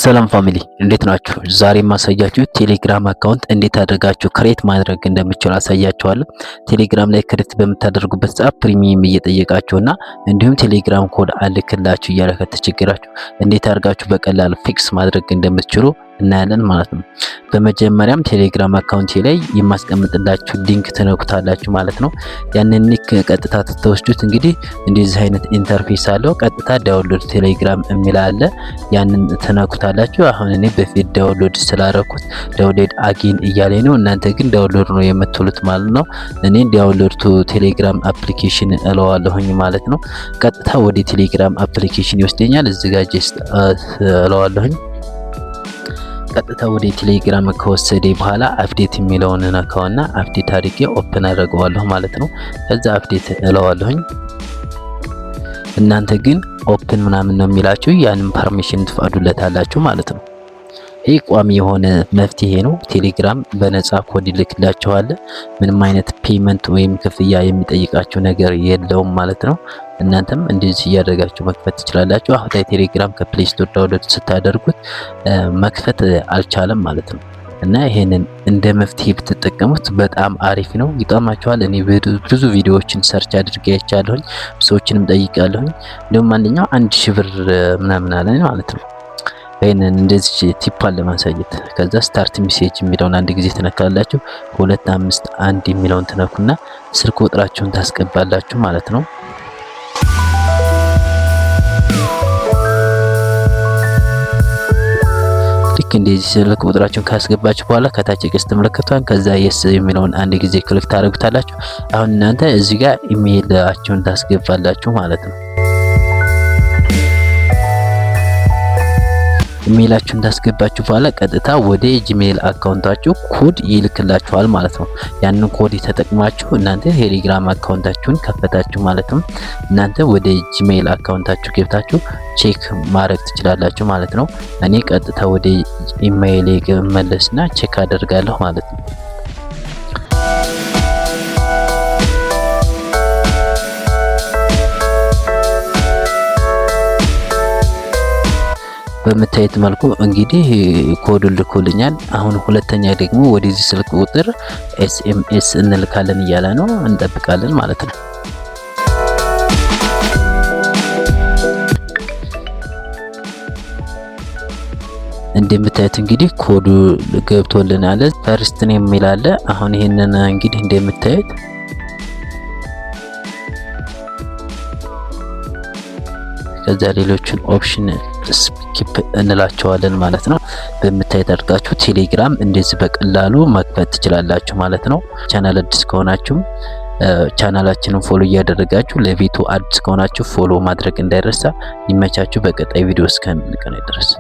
ሰላም ፋሚሊ እንዴት ናችሁ? ዛሬ ማሳያችሁ ቴሌግራም አካውንት እንዴት አድርጋችሁ ክሬት ማድረግ እንደምትችሉ አሳያችኋለሁ። ቴሌግራም ላይ ክሬት በምታደርጉበት ሰዓት ፕሪሚየም እየጠየቃችሁና እንዲሁም ቴሌግራም ኮድ አልክላችሁ እያለ ከተቸገራችሁ እንዴት አድርጋችሁ በቀላሉ ፊክስ ማድረግ እንደምትችሉ እናያለን ማለት ነው። በመጀመሪያም ቴሌግራም አካውንቴ ላይ የማስቀምጥላችሁ ሊንክ ትነኩታላችሁ ማለት ነው። ያንን ሊንክ ቀጥታ ተወስዱት እንግዲህ እንደዚህ አይነት ኢንተርፌስ አለው። ቀጥታ ዳውንሎድ ቴሌግራም የሚል አለ። ያንን ትነኩታላችሁ። አሁን እኔ በፊት ዳውንሎድ ስላደረኩት ዳውንሎድ አጌን እያለኝ ነው። እናንተ ግን ዳውንሎድ ነው የምትሉት ማለት ነው። እኔ ዳውንሎድ ቱ ቴሌግራም አፕሊኬሽን እለዋለሁኝ ማለት ነው። ቀጥታ ወደ ቴሌግራም አፕሊኬሽን ይወስደኛል። እዚህ ጋር ጀስት እለዋለሁኝ። ቀጥታ ወደ ቴሌግራም ከወሰደ በኋላ አፕዴት የሚለውን ነካውና አፕዴት አድርጌ ኦፕን አደርገዋለሁ ማለት ነው። ከዛ አፕዴት እለዋለሁኝ። እናንተ ግን ኦፕን ምናምን ነው የሚላችሁ፣ ያንን ፐርሚሽን ትፈቅዱለታላችሁ ማለት ነው። ይህ ቋሚ የሆነ መፍትሄ ነው። ቴሌግራም በነፃ ኮድ ይልክላችኋል። ምንም አይነት ፔመንት ወይም ክፍያ የሚጠይቃችሁ ነገር የለውም ማለት ነው። እናንተም እንደዚህ እያደረጋችሁ መክፈት ትችላላችሁ። አሁን ላይ ቴሌግራም ከፕሌይ ስቶር ዳውንሎድ ስታደርጉት መክፈት አልቻለም ማለት ነው። እና ይሄንን እንደ መፍትሄ ብትጠቀሙት በጣም አሪፍ ነው፣ ይጠቅማችኋል። እኔ ብዙ ቪዲዮዎችን ሰርች አድርጌ አይቻለሁኝ፣ ሰዎችንም ጠይቃለሁኝ። እንደውም አንደኛው 1000 ብር ምናምን አለ ማለት ነው። ይሄንን እንደዚህ ቲፓል ለማሳየት ከዛ ስታርት ሜሴጅ የሚለውን አንድ ጊዜ ትነካላችሁ። 251 የሚለውን ትነኩና ስልክ ቁጥራችሁን ታስገባላችሁ ማለት ነው። ልክ እንደዚህ ስልክ ቁጥራችሁን ካስገባችሁ በኋላ ከታች ቀስት ምልክቷን ከዛ የስ የሚለውን አንድ ጊዜ ክሊክ ታደርጉታላችሁ። አሁን እናንተ እዚህ ጋር ኢሜይላችሁን ታስገባላችሁ ማለት ነው። ኢሜይላችሁን እንዳስገባችሁ በኋላ ቀጥታ ወደ ጂሜል አካውንታችሁ ኮድ ይልክላችኋል ማለት ነው። ያንን ኮድ ተጠቅማችሁ እናንተ ቴሌግራም አካውንታችሁን ከፈታችሁ ማለት ነው። እናንተ ወደ ጂሜል አካውንታችሁ ገብታችሁ ቼክ ማድረግ ትችላላችሁ ማለት ነው። እኔ ቀጥታ ወደ ኢሜይሌ መለስና ቼክ አደርጋለሁ ማለት ነው። በምታዩት መልኩ እንግዲህ ኮድ ልኮልኛል። አሁን ሁለተኛ ደግሞ ወደዚህ ስልክ ቁጥር ኤስኤምኤስ እንልካለን እያለ ነው። እንጠብቃለን ማለት ነው። እንደምታዩት እንግዲህ ኮዱ ገብቶልናል። ፈርስት ኔም የሚል አለ። አሁን ይሄንን እንግዲህ እንደምታዩት ከዛ ሌሎችን ኦፕሽን ስኪፕ እንላቸዋለን ማለት ነው። በምታዩት አድርጋችሁ ቴሌግራም እንደዚህ በቀላሉ መክፈት ትችላላችሁ ማለት ነው። ቻናል አዲስ ከሆናችሁ ቻናላችንን ፎሎ እያደረጋችሁ ለቤቱ አዲስ ከሆናችሁ ፎሎ ማድረግ እንዳይረሳ። ይመቻችሁ። በቀጣይ ቪዲዮ እስከምንገናኝ ድረስ